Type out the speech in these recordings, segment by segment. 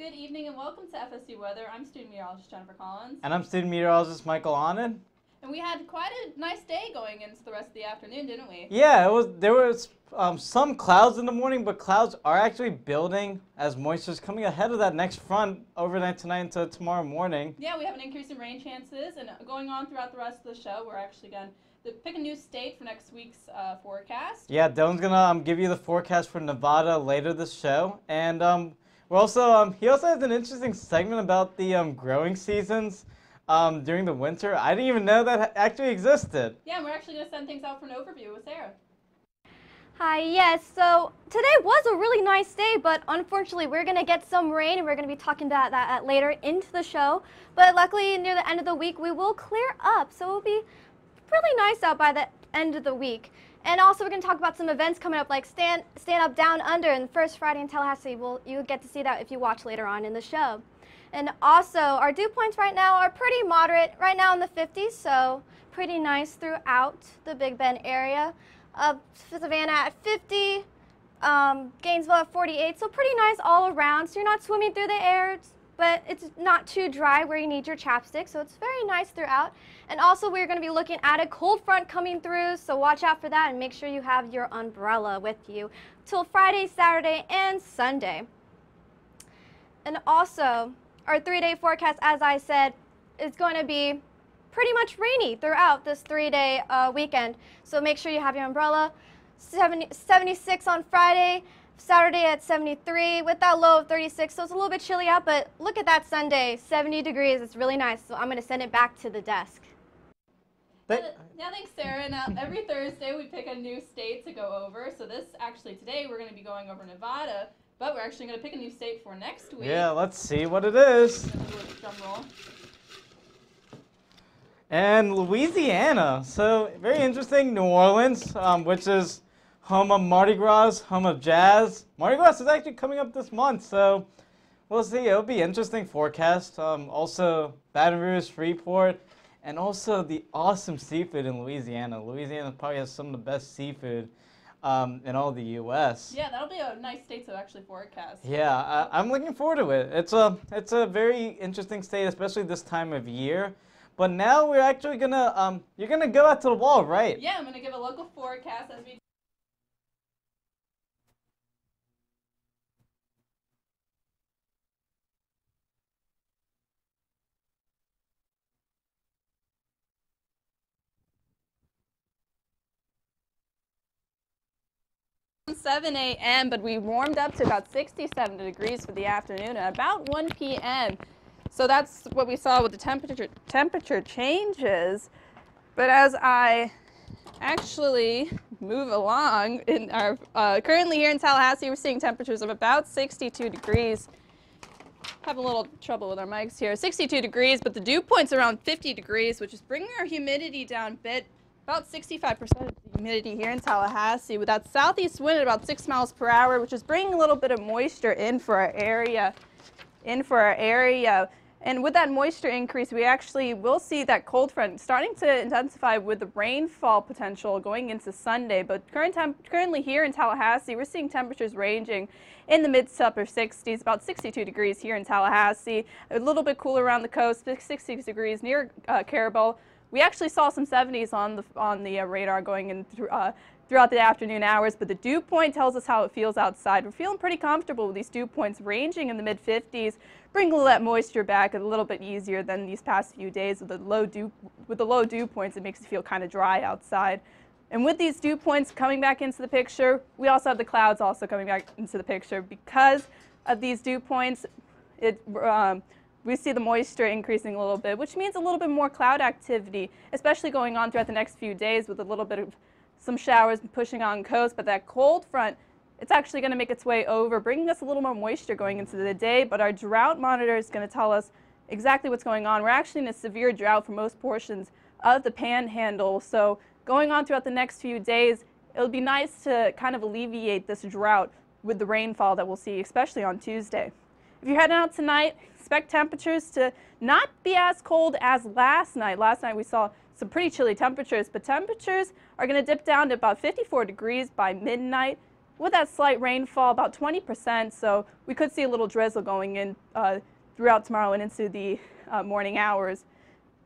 Good evening and welcome to FSU Weather. I'm student meteorologist Jennifer Collins. And I'm student meteorologist Michael Anand. And we had quite a nice day going into the rest of the afternoon, didn't we? Yeah, there was some clouds in the morning, but clouds are actually building as moisture is coming ahead of that next front overnight tonight into tomorrow morning. Yeah, we have an increase in rain chances, and going on throughout the rest of the show, we're actually going to pick a new state for next week's forecast. Yeah, Dylan's gonna give you the forecast for Nevada later this show, and we're also he also has an interesting segment about the growing seasons during the winter. I didn't even know that actually existed. Yeah, and we're actually going to send things out for an overview with Sarah. Hi, yes, so today was a really nice day, but unfortunately we're going to get some rain and we're going to be talking about that later into the show. But luckily near the end of the week we will clear up, so it'll be really nice out by the end of the week. And also we're going to talk about some events coming up like Stand Up Down Under and the first Friday in Tallahassee. You'll get to see that if you watch later on in the show. And also our dew points right now are pretty moderate, right now in the 50s, so pretty nice throughout the Big Bend area. Savannah at 50, Gainesville at 48, so pretty nice all around. So you're not swimming through the air, but it's not too dry where you need your chapstick, so it's very nice throughout. And also we're going to be looking at a cold front coming through, so watch out for that and make sure you have your umbrella with you till Friday, Saturday, and Sunday. And also our 3-day forecast, as I said, is going to be pretty much rainy throughout this 3-day weekend. So make sure you have your umbrella. 76 on Friday, Saturday at 73 with that low of 36. So it's a little bit chilly out, but look at that Sunday, 70 degrees. It's really nice. So I'm going to send it back to the desk. Yeah, thanks, Sarah. Now, every Thursday we pick a new state to go over. So today we're going to be going over Nevada, but we're actually going to pick a new state for next week. Yeah, let's see what it is. Drum roll. And Louisiana. So very interesting. New Orleans, which is home of Mardi Gras, home of jazz. Mardi Gras is actually coming up this month, so we'll see. It'll be interesting forecast. Also Baton Rouge, Freeport, and also the awesome seafood in Louisiana. Louisiana probably has some of the best seafood in all the U.S. Yeah, that'll be a nice state to actually forecast. Yeah, I'm looking forward to it. It's a very interesting state, especially this time of year. But now we're actually gonna you're gonna go out to the wall, right? Yeah, I'm gonna give a local forecast as we. It's 7 a.m., but we warmed up to about 67 degrees for the afternoon at about 1 p.m. So that's what we saw with the temperature changes. But as I actually move along, in our currently here in Tallahassee, we're seeing temperatures of about 62 degrees. Have a little trouble with our mics here. 62 degrees, but the dew point's around 50 degrees, which is bringing our humidity down a bit. About 65% of the humidity here in Tallahassee, with that southeast wind at about 6 miles per hour, which is bringing a little bit of moisture in for our area. And with that moisture increase, we actually will see that cold front starting to intensify with the rainfall potential going into Sunday. But currently here in Tallahassee, we're seeing temperatures ranging in the mid to upper 60s, about 62 degrees here in Tallahassee. A little bit cooler around the coast, 60 degrees near Caribou. We actually saw some 70s on the radar going in throughout the afternoon hours, but the dew point tells us how it feels outside. We're feeling pretty comfortable with these dew points ranging in the mid-50s, bring all that moisture back a little bit easier than these past few days with the low dew points. It makes it feel kind of dry outside. And with these dew points coming back into the picture, we also have the clouds also coming back into the picture. Because of these dew points, we see the moisture increasing a little bit, which means a little bit more cloud activity, especially going on throughout the next few days with a little bit of some showers pushing on coast. But that cold front, it's actually going to make its way over, bringing us a little more moisture going into the day. But our drought monitor is going to tell us exactly what's going on. We're actually in a severe drought for most portions of the panhandle. So going on throughout the next few days, it'll be nice to kind of alleviate this drought with the rainfall that we'll see, especially on Tuesday. If you're heading out tonight, expect temperatures to not be as cold as last night. Last night we saw some pretty chilly temperatures, but temperatures are going to dip down to about 54 degrees by midnight. with that slight rainfall, about 20%, so we could see a little drizzle going in throughout tomorrow and into the morning hours.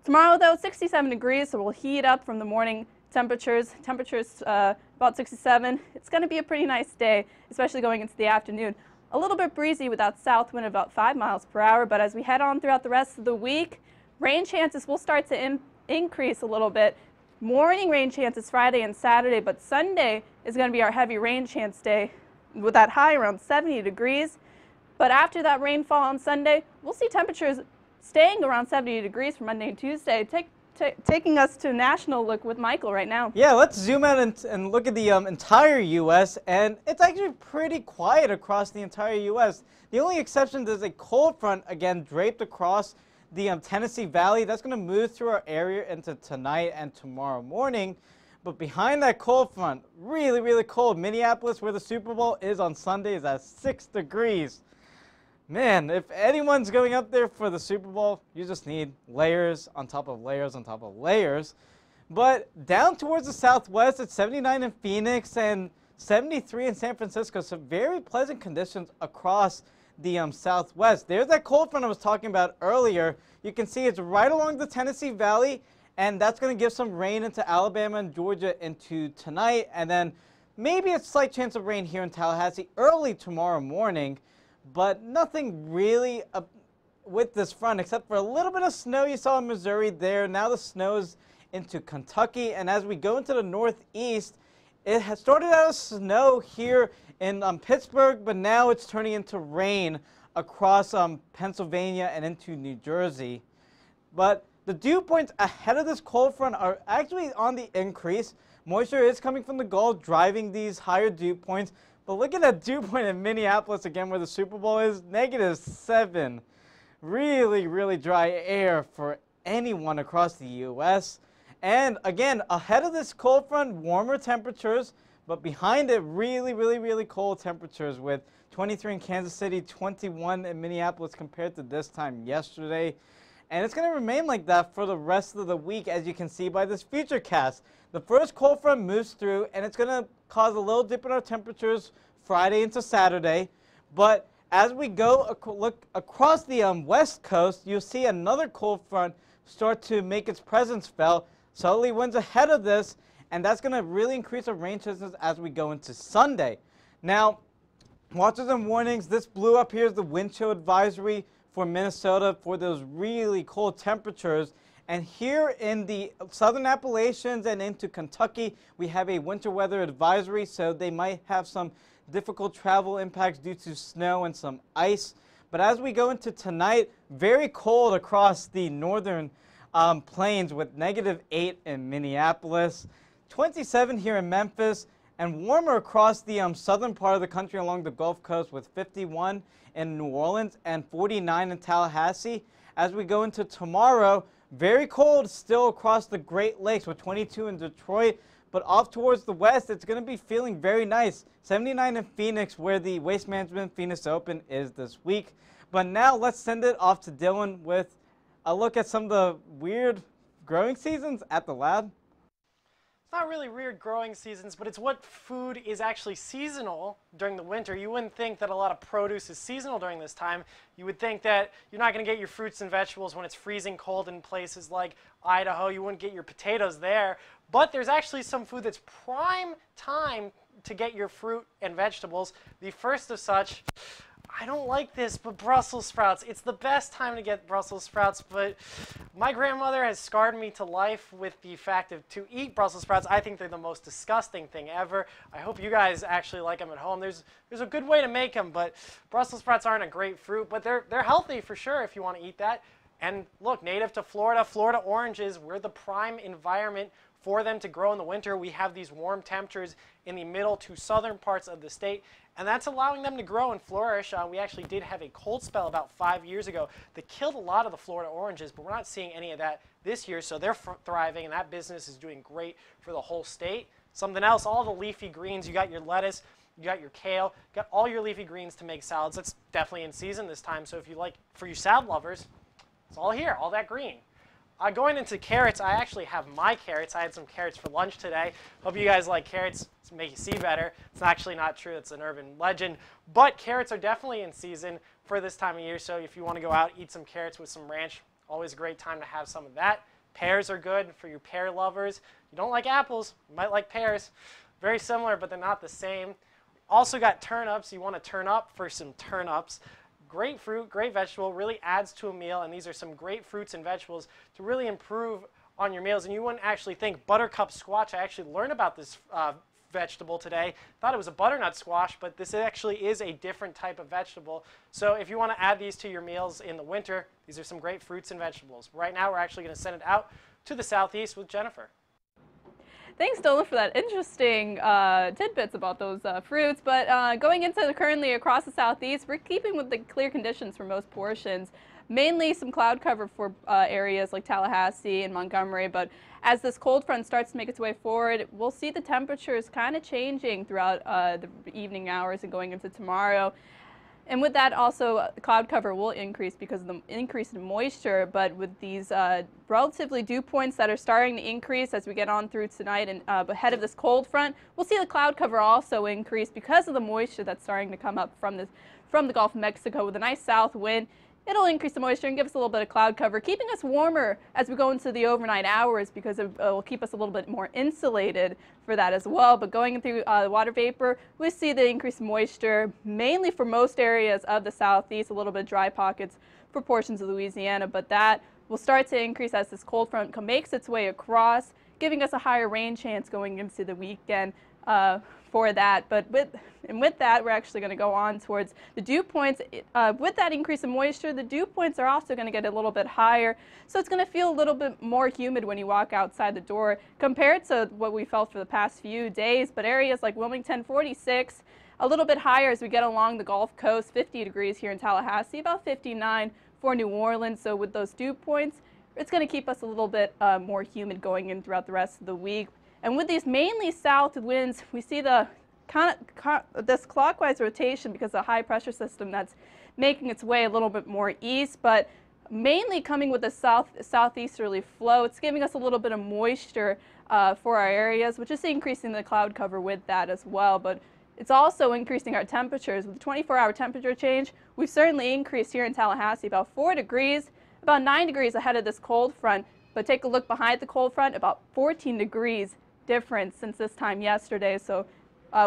Tomorrow, though, 67 degrees, so we'll heat up from the morning temperatures. Temperatures about 67. It's going to be a pretty nice day, especially going into the afternoon. A little bit breezy with that south wind of about 5 miles per hour, but as we head on throughout the rest of the week, rain chances will start to increase a little bit. Morning rain chances Friday and Saturday, but Sunday is going to be our heavy rain chance day with that high around 70 degrees. But after that rainfall on Sunday, we'll see temperatures staying around 70 degrees for Monday and Tuesday. Taking us to a national look with Michael right now. Yeah, let's zoom out and look at the entire U.S., and it's actually pretty quiet across the entire U.S. The only exception is a cold front, again, draped across the Tennessee Valley. That's going to move through our area into tonight and tomorrow morning. But behind that cold front, really, really cold. Minneapolis, where the Super Bowl is on Sunday, is at 6 degrees. Man, if anyone's going up there for the Super Bowl, you just need layers on top of layers on top of layers. But down towards the southwest, it's 79 in Phoenix and 73 in San Francisco. So very pleasant conditions across the southwest. There's that cold front I was talking about earlier. You can see it's right along the Tennessee Valley, and that's going to give some rain into Alabama and Georgia into tonight. And then maybe a slight chance of rain here in Tallahassee early tomorrow morning. But nothing really with this front except for a little bit of snow you saw in Missouri there. Now the snow's into Kentucky, and as we go into the northeast, it has started out as snow here in Pittsburgh, but now it's turning into rain across Pennsylvania and into New Jersey. But the dew points ahead of this cold front are actually on the increase. Moisture is coming from the Gulf, driving these higher dew points. But look at that dew point in Minneapolis, again, where the Super Bowl is, -7. Really, really dry air for anyone across the U.S. And again, ahead of this cold front, warmer temperatures, but behind it, really, really, really cold temperatures with 23 in Kansas City, 21 in Minneapolis compared to this time yesterday. And it's going to remain like that for the rest of the week, as you can see by this futurecast. The first cold front moves through, and it's going to cause a little dip in our temperatures Friday into Saturday. But as we go look across the west coast, you'll see another cold front start to make its presence felt. Southerly winds ahead of this, and that's going to really increase our rain chances as we go into Sunday. Now, watches and warnings, this blue up here is the wind chill advisory for Minnesota for those really cold temperatures. And here in the southern Appalachians and into Kentucky, we have a winter weather advisory, so they might have some difficult travel impacts due to snow and some ice. But as we go into tonight, very cold across the northern plains with -8 in Minneapolis, 27 here in Memphis, and warmer across the southern part of the country along the Gulf Coast with 51 in New Orleans and 49 in Tallahassee. As we go into tomorrow, very cold still across the Great Lakes with 22 in Detroit, but off towards the west, it's going to be feeling very nice. 79 in Phoenix, where the Waste Management Phoenix Open is this week. But now let's send it off to Dylan with a look at some of the weird growing seasons at the lab. It's not really weird growing seasons, but it's what food is actually seasonal during the winter. You wouldn't think that a lot of produce is seasonal during this time. You would think that you're not going to get your fruits and vegetables when it's freezing cold in places like Idaho. You wouldn't get your potatoes there. But there's actually some food that's prime time to get your fruit and vegetables. The first of such, I don't like this, but Brussels sprouts. It's the best time to get Brussels sprouts, but my grandmother has scarred me to life with the fact of to eat Brussels sprouts. I think they're the most disgusting thing ever. I hope you guys actually like them at home. There's a good way to make them, but Brussels sprouts aren't a great fruit, but they're healthy for sure if you want to eat that. And look, native to Florida, Florida oranges, we're the prime environment for them to grow in the winter. We have these warm temperatures in the middle to southern parts of the state, and that's allowing them to grow and flourish. We actually did have a cold spell about 5 years ago that killed a lot of the Florida oranges, but we're not seeing any of that this year, so they're thriving, and that business is doing great for the whole state. Something else, all the leafy greens, you got your lettuce, you got your kale, you got all your leafy greens to make salads. That's definitely in season this time, so if you like, for you salad lovers, it's all here, all that green. Going into carrots, I actually have my carrots. I had some carrots for lunch today. Hope you guys like carrots to make you see better. It's actually not true. It's an urban legend. But carrots are definitely in season for this time of year. So if you want to go out, eat some carrots with some ranch, always a great time to have some of that. Pears are good for you pear lovers. You don't like apples, you might like pears. Very similar, but they're not the same. Also got turnips. You want to turn up for some turnips. Great fruit, great vegetable, really adds to a meal, and these are some great fruits and vegetables to really improve on your meals. And you wouldn't actually think buttercup squash. I actually learned about this vegetable today. Thought it was a butternut squash, but this actually is a different type of vegetable. So if you want to add these to your meals in the winter, these are some great fruits and vegetables. Right now, we're actually going to send it out to the southeast with Jennifer. Thanks, Dylan, for that interesting tidbits about those fruits. But going into currently across the southeast, we're keeping with the clear conditions for most portions. Mainly some cloud cover for areas like Tallahassee and Montgomery. But as this cold front starts to make its way forward, we'll see the temperatures kind of changing throughout the evening hours and going into tomorrow. And with that, also, cloud cover will increase because of the increase in moisture. But with these relatively dew points that are starting to increase as we get on through tonight and ahead of this cold front, we'll see the cloud cover also increase because of the moisture that's starting to come up from the Gulf of Mexico with a nice south wind. It'll increase the moisture and give us a little bit of cloud cover, keeping us warmer as we go into the overnight hours because it will keep us a little bit more insulated for that as well. But going through water vapor, we see the increased moisture mainly for most areas of the southeast, a little bit dry pockets for portions of Louisiana, but that will start to increase as this cold front makes its way across, giving us a higher rain chance going into the weekend for that. But with that, we're actually going to go on towards the dew points. With that increase in moisture, the dew points are also going to get a little bit higher. So it's going to feel a little bit more humid when you walk outside the door compared to what we felt for the past few days. But areas like Wilmington, 46, a little bit higher as we get along the Gulf Coast, 50 degrees here in Tallahassee, about 59 for New Orleans. So with those dew points, it's going to keep us a little bit more humid going in throughout the rest of the week. And with these mainly south winds, we see the this clockwise rotation because of the high pressure system that's making its way a little bit more east, but mainly coming with a southeasterly flow. It's giving us a little bit of moisture for our areas, which is increasing the cloud cover with that as well. But it's also increasing our temperatures. With the 24-hour temperature change, we've certainly increased here in Tallahassee about 4 degrees, about 9 degrees ahead of this cold front. But take a look behind the cold front, about 14 degrees difference since this time yesterday. So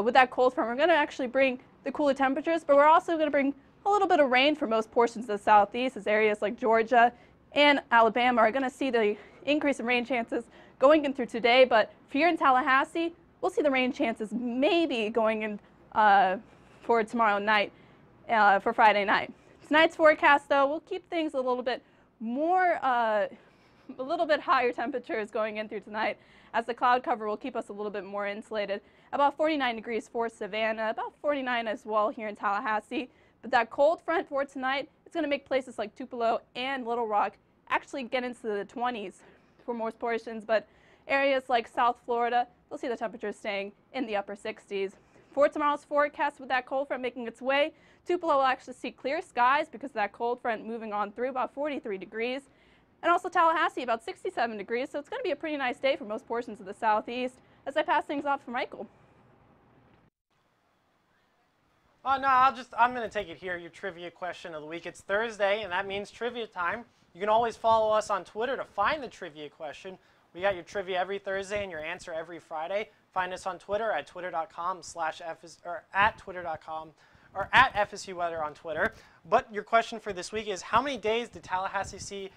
with that cold front, we're going to actually bring the cooler temperatures, but we're also going to bring a little bit of rain for most portions of the southeast, as areas like Georgia and Alabama are going to see the increase in rain chances going in through today. But for here in Tallahassee, we'll see the rain chances maybe going in for tomorrow night, for Friday night. Tonight's forecast, though, will keep things a little bit more, a little bit higher temperatures going in through tonight, as the cloud cover will keep us a little bit more insulated. About 49 degrees for Savannah, about 49 as well here in Tallahassee. But that cold front for tonight is going to make places like Tupelo and Little Rock actually get into the 20s for most portions. But areas like South Florida, you'll see the temperatures staying in the upper 60s. For tomorrow's forecast, with that cold front making its way, Tupelo will actually see clear skies because of that cold front moving on through, about 43 degrees. And also Tallahassee, about 67 degrees, so it's going to be a pretty nice day for most portions of the southeast. As I pass things off to Michael. No, I'm going to take it here, your trivia question of the week. It's Thursday, and that means trivia time. You can always follow us on Twitter to find the trivia question. We got your trivia every Thursday and your answer every Friday. Find us on Twitter at twitter.com/FS or at twitter.com or at FSU Weather on Twitter. But your question for this week is, how many days did Tallahassee see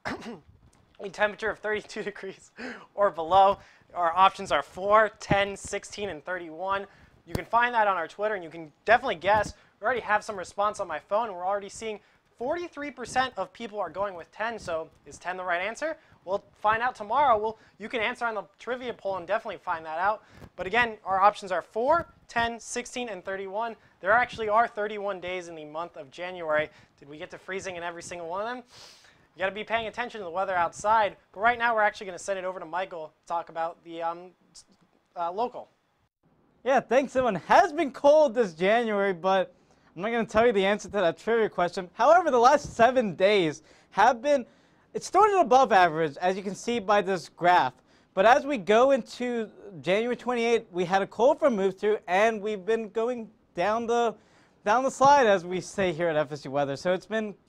a temperature of 32 degrees or below? Our options are 4, 10, 16, and 31. You can find that on our Twitter, and you can definitely guess. We already have some response on my phone, and we're already seeing 43% of people are going with 10. So is 10 the right answer? We'll find out tomorrow. You can answer on the trivia poll and definitely find that out. But again, our options are 4, 10, 16, and 31. There actually are 31 days in the month of January. Did we get to freezing in every single one of them? You got to be paying attention to the weather outside. But right now, we're actually going to send it over to Michael to talk about the local. Yeah, thanks, Dylan. It has been cold this January, but I'm not going to tell you the answer to that trivia question. However, the last 7 days have been it started above average, as you can see by this graph. But as we go into January 28th, we had a cold front move through, and we've been going down the slide, as we say here at FSU Weather. So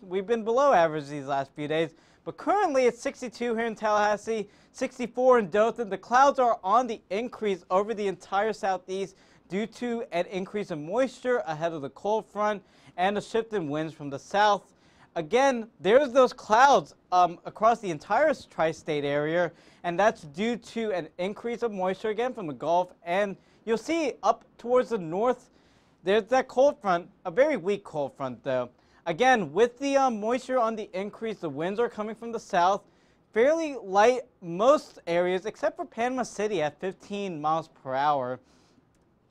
we've been below average these last few days. But currently it's 62 here in Tallahassee, 64 in Dothan. The clouds are on the increase over the entire southeast due to an increase in moisture ahead of the cold front and a shift in winds from the south. Again, there's those clouds across the entire tri-state area, and that's due to an increase of moisture again from the Gulf. And you'll see up towards the north, there's that cold front, a very weak cold front though. Again, with the moisture on the increase, the winds are coming from the south, fairly light most areas except for Panama City at 15 miles per hour.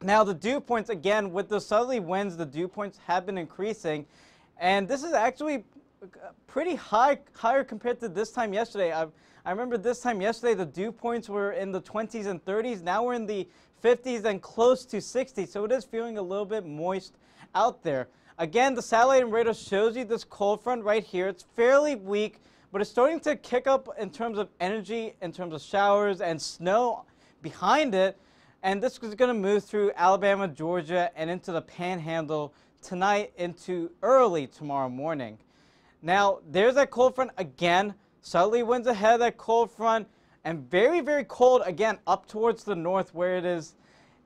Now the dew points, again, with the southerly winds, the dew points have been increasing, and this is actually pretty higher compared to this time yesterday. I remember this time yesterday the dew points were in the 20s and 30s. Now we're in the 50s and close to 60, so it is feeling a little bit moist out there. Again, the satellite and radar shows you this cold front right here. It's fairly weak, but it's starting to kick up in terms of energy, in terms of showers and snow behind it. And this is going to move through Alabama, Georgia, and into the Panhandle tonight into early tomorrow morning. Now, there's that cold front again. Southerly winds ahead of that cold front, and very, very cold again up towards the north, where it is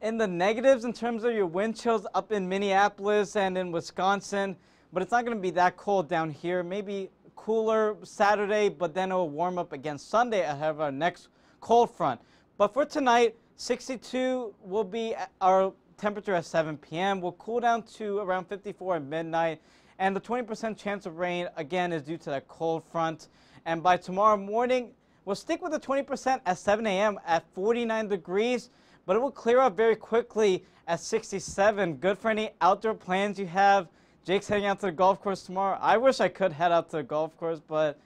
in the negatives in terms of your wind chills up in Minneapolis and in Wisconsin. But it's not going to be that cold down here. Maybe cooler Saturday, but then it will warm up again Sunday ahead of our next cold front. But for tonight, 62 will be our temperature at 7 p.m. We'll cool down to around 54 at midnight. And the 20% chance of rain, again, is due to that cold front. And by tomorrow morning, we'll stick with the 20% at 7 a.m. at 49 degrees, but it will clear up very quickly at 67. Good for any outdoor plans you have. Jake's heading out to the golf course tomorrow. I wish I could head out to the golf course, but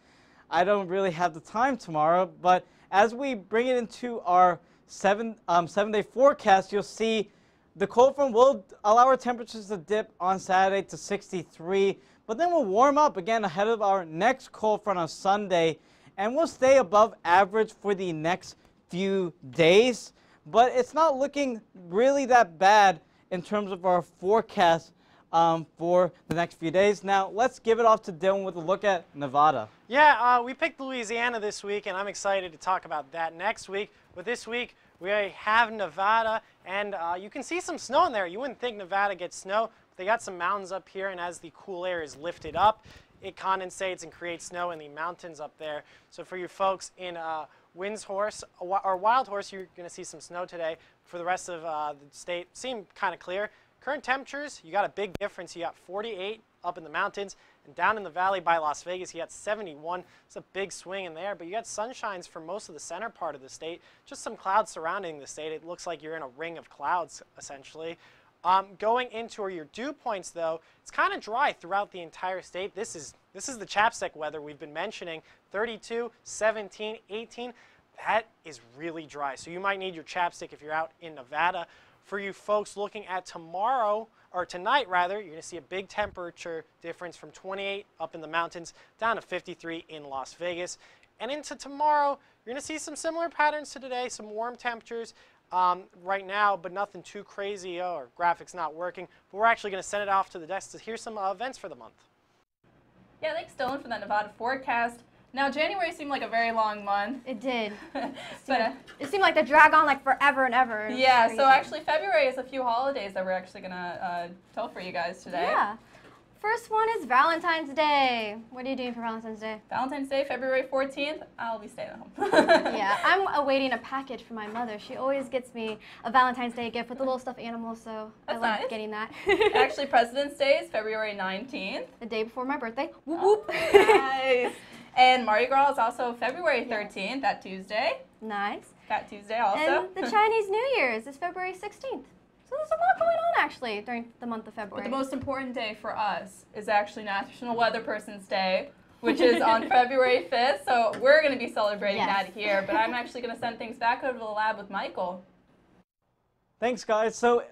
I don't really have the time tomorrow. But as we bring it into our seven-day forecast, you'll see the cold front will allow our temperatures to dip on Saturday to 63, but then we'll warm up again ahead of our next cold front on Sunday, and we'll stay above average for the next few days. But it's not looking really that bad in terms of our forecast for the next few days. Now, let's give it off to Dylan with a look at Nevada. Yeah, we picked Louisiana this week, and I'm excited to talk about that next week. But this week, we have Nevada, and you can see some snow in there. You wouldn't think Nevada gets snow, but they got some mountains up here, and as the cool air is lifted up, it condensates and creates snow in the mountains up there. So for you folks in Wild Horse, you're going to see some snow today. For the rest of the state, seem kind of clear. Current temperatures, you got a big difference. You got 48 up in the mountains, and down in the valley by Las Vegas, you got 71. It's a big swing in there, but you got sunshines for most of the center part of the state. Just some clouds surrounding the state. It looks like you're in a ring of clouds, essentially. Going into your dew points, though, it's kind of dry throughout the entire state. This is the chapstick weather we've been mentioning. 32, 17, 18. That is really dry. So you might need your chapstick if you're out in Nevada. For you folks looking at tomorrow, or tonight rather, you're going to see a big temperature difference from 28 up in the mountains down to 53 in Las Vegas. And into tomorrow, you're going to see some similar patterns to today, some warm temperatures right now, but nothing too crazy. Our graphics not working. But we're actually going to send it off to the desk to hear some events for the month. Yeah, thanks, Dylan, for that Nevada forecast. Now, January seemed like a very long month. It did. It seemed like to drag on like forever and ever. Yeah, so actually February is a few holidays that we're actually going to tell for you guys today. Yeah. First one is Valentine's Day. What are you doing for Valentine's Day? Valentine's Day, February 14th, I'll be staying at home. Yeah, I'm awaiting a package from my mother. She always gets me a Valentine's Day gift with a little stuffed animal, so That's I like nice. getting that. Actually, President's Day is February 19th. The day before my birthday. Whoop Oh, whoop. nice. And Mardi Gras is also February 13th, that Tuesday. Nice. That Tuesday also. And the Chinese New Year's is February 16th. So there's a lot going on, actually, during the month of February. But the most important day for us is actually National Weather Person's Day, which is on February 5th. So we're going to be celebrating that here. But I'm actually going to send things back over to the lab with Michael. Thanks, guys. So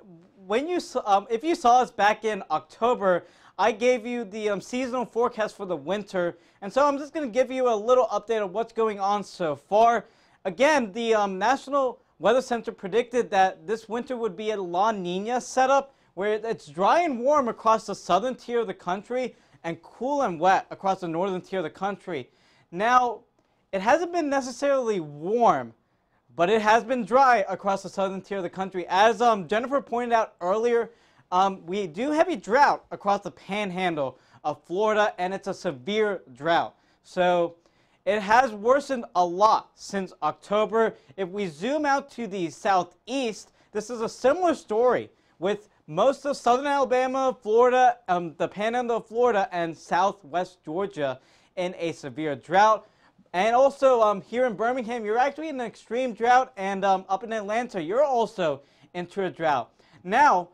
when you if you saw us back in October, I gave you the seasonal forecast for the winter, and so I'm just going to give you a little update of what's going on so far. Again, the National Weather Center predicted that this winter would be a La Nina setup, where it's dry and warm across the southern tier of the country and cool and wet across the northern tier of the country. Now, it hasn't been necessarily warm, but it has been dry across the southern tier of the country. As Jennifer pointed out earlier, we do have a drought across the panhandle of Florida, and it's a severe drought. So it has worsened a lot since October. If we zoom out to the southeast, this is a similar story with most of southern Alabama, Florida, the panhandle of Florida, and southwest Georgia in a severe drought. And also here in Birmingham, you're actually in an extreme drought, and up in Atlanta, you're also into a drought. Now,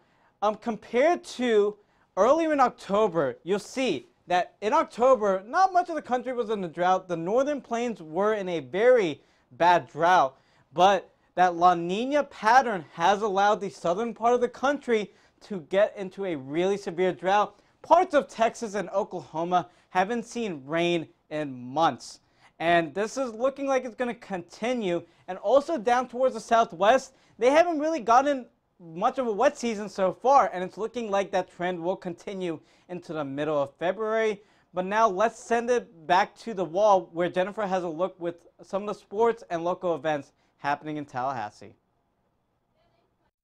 compared to earlier in October, you'll see that in October, not much of the country was in a drought. The northern plains were in a very bad drought, but that La Nina pattern has allowed the southern part of the country to get into a really severe drought. Parts of Texas and Oklahoma haven't seen rain in months. And this is looking like it's going to continue. And also down towards the southwest, they haven't really gotten much of a wet season so far. And it's looking like that trend will continue into the middle of February. But now let's send it back to the wall where Jennifer has a look with some of the sports and local events happening in Tallahassee.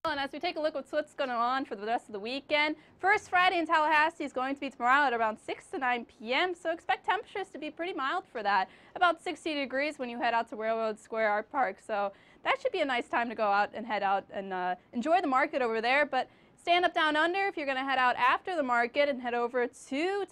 And as we take a look at what's going on for the rest of the weekend, First Friday in Tallahassee is going to be tomorrow at around 6 to 9 p.m., so expect temperatures to be pretty mild for that. About 60 degrees when you head out to Railroad Square Art Park, so that should be a nice time to go out and head out and enjoy the market over there. But stand up down under if you're going to head out after the market and head over to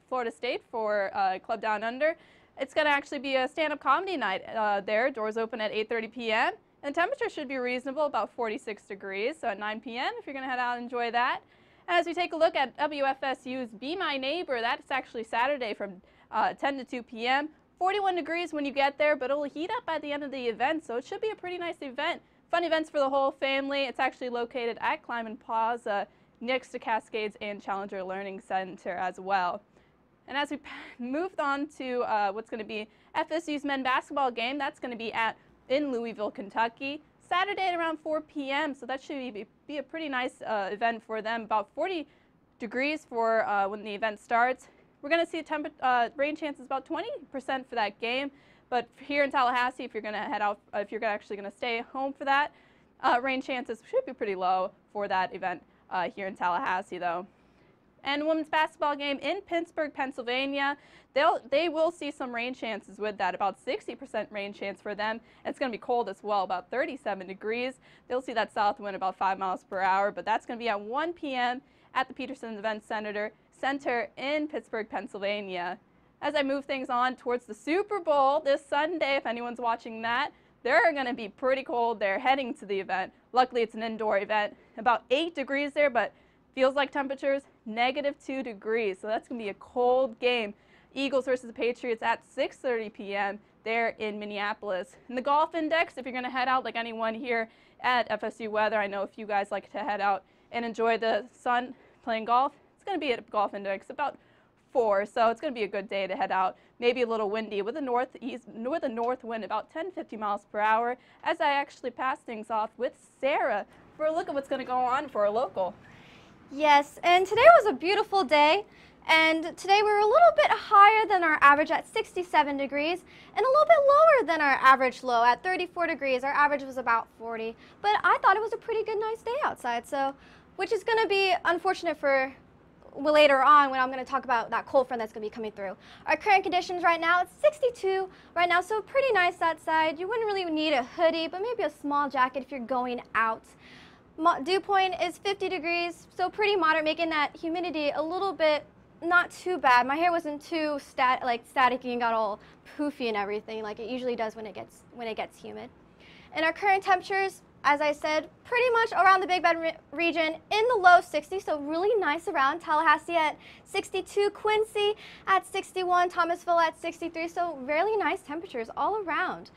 Florida State for Club Down Under. It's going to actually be a stand-up comedy night there. Doors open at 8:30 p.m. And the temperature should be reasonable, about 46 degrees, so at 9 p.m. if you're going to head out and enjoy that. And as we take a look at WFSU's Be My Neighbor, that's actually Saturday from 10 to 2 p.m. 41 degrees when you get there, but it'll heat up at the end of the event, so it should be a pretty nice event. Fun events for the whole family. It's actually located at Kleiman Plaza next to Cascades and Challenger Learning Center as well. And as we moved on to what's going to be FSU's men's basketball game, that's going to be in Louisville, Kentucky, Saturday at around 4 p.m. So that should be a pretty nice event for them. About 40 degrees for when the event starts. We're going to see rain chances about 20% for that game. But here in Tallahassee, if you're going to head out, if you're actually going to stay home for that, rain chances should be pretty low for that event here in Tallahassee, though. And women's basketball game in Pittsburgh, Pennsylvania, they will see some rain chances with that, about 60% rain chance for them. It's going to be cold as well, about 37 degrees. They'll see that south wind about 5 miles per hour, but that's going to be at 1 p.m. at the Peterson Event Center in Pittsburgh, Pennsylvania. As I move things on towards the Super Bowl this Sunday, if anyone's watching that, they're going to be pretty cold. They're heading to the event. Luckily, it's an indoor event. About 8 degrees there, but feels like temperatures -2 degrees. So that's going to be a cold game. Eagles versus the Patriots at 6:30 p.m. there in Minneapolis. And the golf index, if you're going to head out like anyone here at FSU Weather, I know if you guys like to head out and enjoy the sun playing golf, it's going to be a golf index about 4, so it's going to be a good day to head out. Maybe a little windy with a north wind about 10-50 miles per hour. As I actually pass things off with Sarah for a look at what's going to go on for our local. Yes, and today was a beautiful day, and today we were a little bit higher than our average at 67 degrees, and a little bit lower than our average low at 34 degrees. Our average was about 40, but I thought it was a pretty good, nice day outside, so, which is going to be unfortunate for later on when I'm going to talk about that cold front that's going to be coming through. Our current conditions right now, it's 62 right now, so pretty nice outside. You wouldn't really need a hoodie, but maybe a small jacket if you're going out. Dew point is 50 degrees, so pretty moderate, making that humidity a little bit not too bad. My hair wasn't too staticky and got all poofy and everything like it usually does when it gets humid. And our current temperatures, as I said, pretty much around the Big Bend region in the low 60s, so really nice around. Tallahassee at 62, Quincy at 61, Thomasville at 63, so really nice temperatures all around.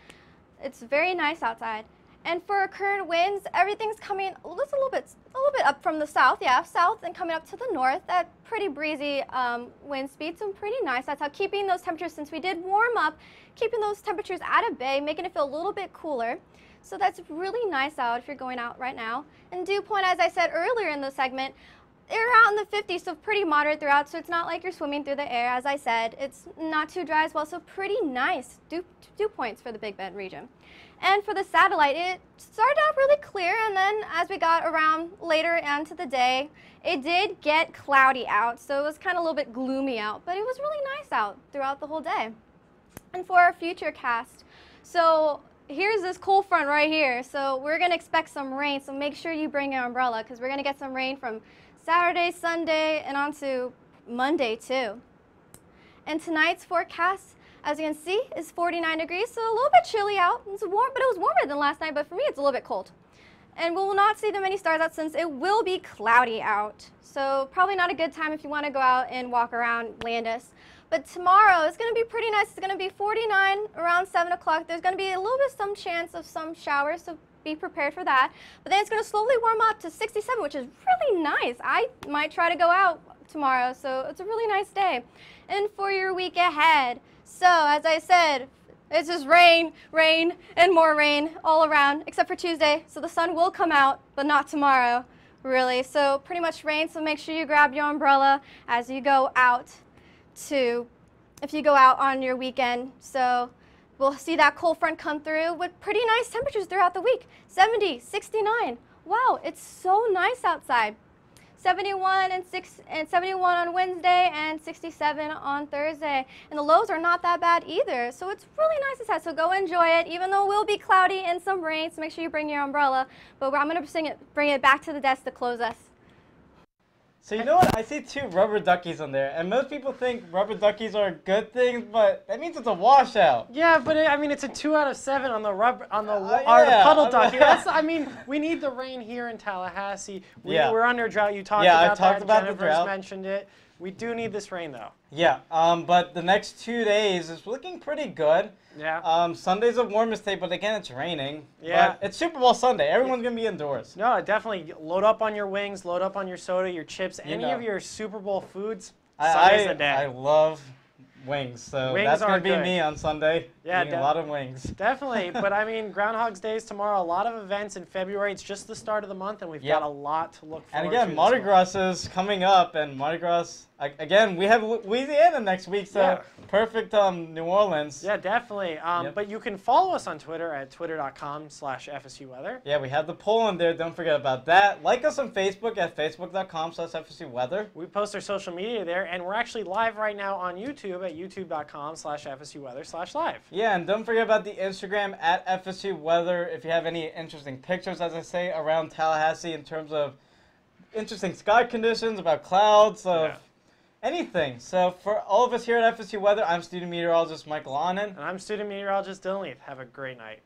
It's very nice outside. And for our current winds, everything's coming just a little bit up from the south, south, and coming up to the north at pretty breezy wind speeds and pretty nice. That's how keeping those temperatures, since we did warm up, keeping those temperatures at a bay, making it feel a little bit cooler. So that's really nice out if you're going out right now. And dew point, as I said earlier in the segment, they're out in the 50s, so pretty moderate throughout, so it's not like you're swimming through the air. As I said, it's not too dry as well, so pretty nice dew points for the Big Bend region. And for the satellite, it started out really clear, and then as we got around later into the day, it did get cloudy out, so it was kind of a little bit gloomy out, but it was really nice out throughout the whole day. And for our future cast, so here's this cold front right here, so we're going to expect some rain, so make sure you bring your umbrella because we're going to get some rain from Saturday, Sunday, and on to Monday too. And tonight's forecast, as you can see, is 49 degrees, so a little bit chilly out. It's warm, but it was warmer than last night, but for me it's a little bit cold. And we will not see that many stars out since it will be cloudy out. So probably not a good time if you want to go out and walk around Landis. But tomorrow is going to be pretty nice. It's going to be 49 around 7 o'clock. There's going to be a little bit some chance of some showers, so be prepared for that. But then it's going to slowly warm up to 67, which is really nice. I might try to go out tomorrow, so it's a really nice day. And for your week ahead, so as I said, it's just rain, rain, and more rain all around, except for Tuesday. So the sun will come out, but not tomorrow, really. So pretty much rain, so make sure you grab your umbrella as you go out if you go out on your weekend. So we'll see that cold front come through with pretty nice temperatures throughout the week. 70, 69. Wow, it's so nice outside. 71 and 71 on Wednesday and 67 on Thursday. And the lows are not that bad either. So it's really nice outside. So go enjoy it, even though it will be cloudy and some rain. So make sure you bring your umbrella. But I'm going to bring it back to the desk to close us. So you know what? I see 2 rubber duckies on there, and most people think rubber duckies are good things, but that means it's a washout. Yeah, but I mean, it's a 2 out of 7 on the yeah. puddle ducky. I mean, we need the rain here in Tallahassee. We're under drought. You talked about that. Yeah, I talked about the Jennifer's drought. mentioned it. We do need this rain, though. Yeah, but the next 2 days is looking pretty good. Yeah. Sunday's the warmest day, but again, it's raining. Yeah. But it's Super Bowl Sunday. Everyone's going to be indoors. No, definitely load up on your wings, load up on your soda, your chips, any of your Super Bowl foods. Sunday's the day. I love wings, so wings that's going to be good. me on Sunday. Yeah, eating a lot of wings. Definitely, but I mean, Groundhog's Day is tomorrow. A lot of events in February. It's just the start of the month, and we've got a lot to look forward to. And again, Mardi Gras is coming up, and Mardi Gras, again, we have Louisiana next week, so perfect New Orleans. Yeah, definitely. But you can follow us on Twitter at twitter.com/FSU Weather. Yeah, we have the poll in there. Don't forget about that. Like us on Facebook at facebook.com/FSU Weather. We post our social media there, and we're actually live right now on YouTube at youtube.com/FSU Weather/live. Yeah, and don't forget about the Instagram at FSU Weather. If you have any interesting pictures, as I say, around Tallahassee in terms of interesting sky conditions, about clouds, of anything. So for all of us here at FSU Weather, I'm student meteorologist Michael Annan. And I'm student meteorologist Dylan Leith. Have a great night.